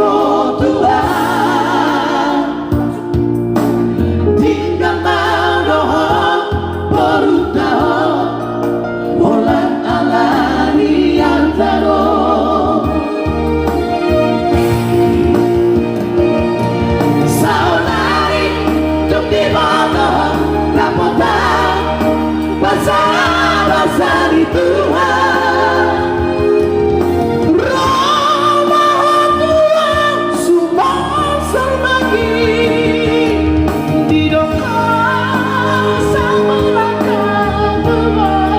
kau Tuhan. Tinggal mau baru tahu bulan alani yang taruh. Saudari untuk di bawah rapotan bahasa di Tuhan. Roh Tuhan semua serbagi di doa sama langkah bawah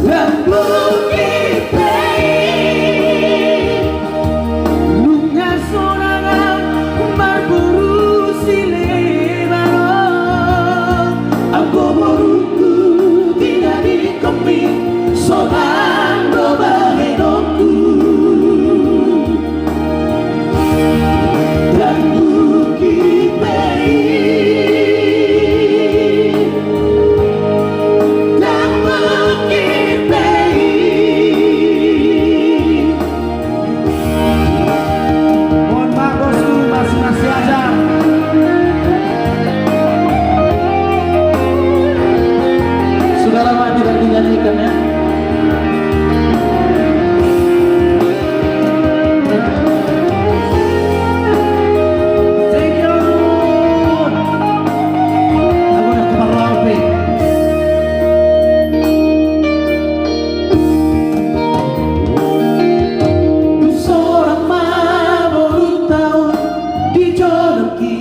dan bukit baik lunga sorangan berburu silebaran. Aku baruku tidak dikemi soran dobahenokku dan bukit baik dan bukit baik. Mohon maaf bosku, masih aja. Sudah lama tidak dinyanyikan ya. Thank you. Aku udah kemar rapi. Seorang baru tahun dijoloki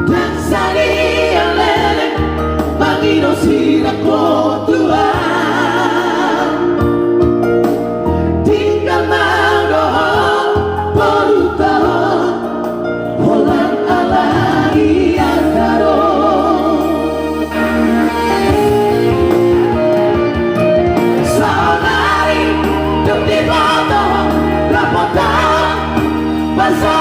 dan sadia lele bagi dosira kau Tuhan. Tinggal mau baru tahu bulan alani yang taruh. Saudari untuk di bawah rapotan bahasa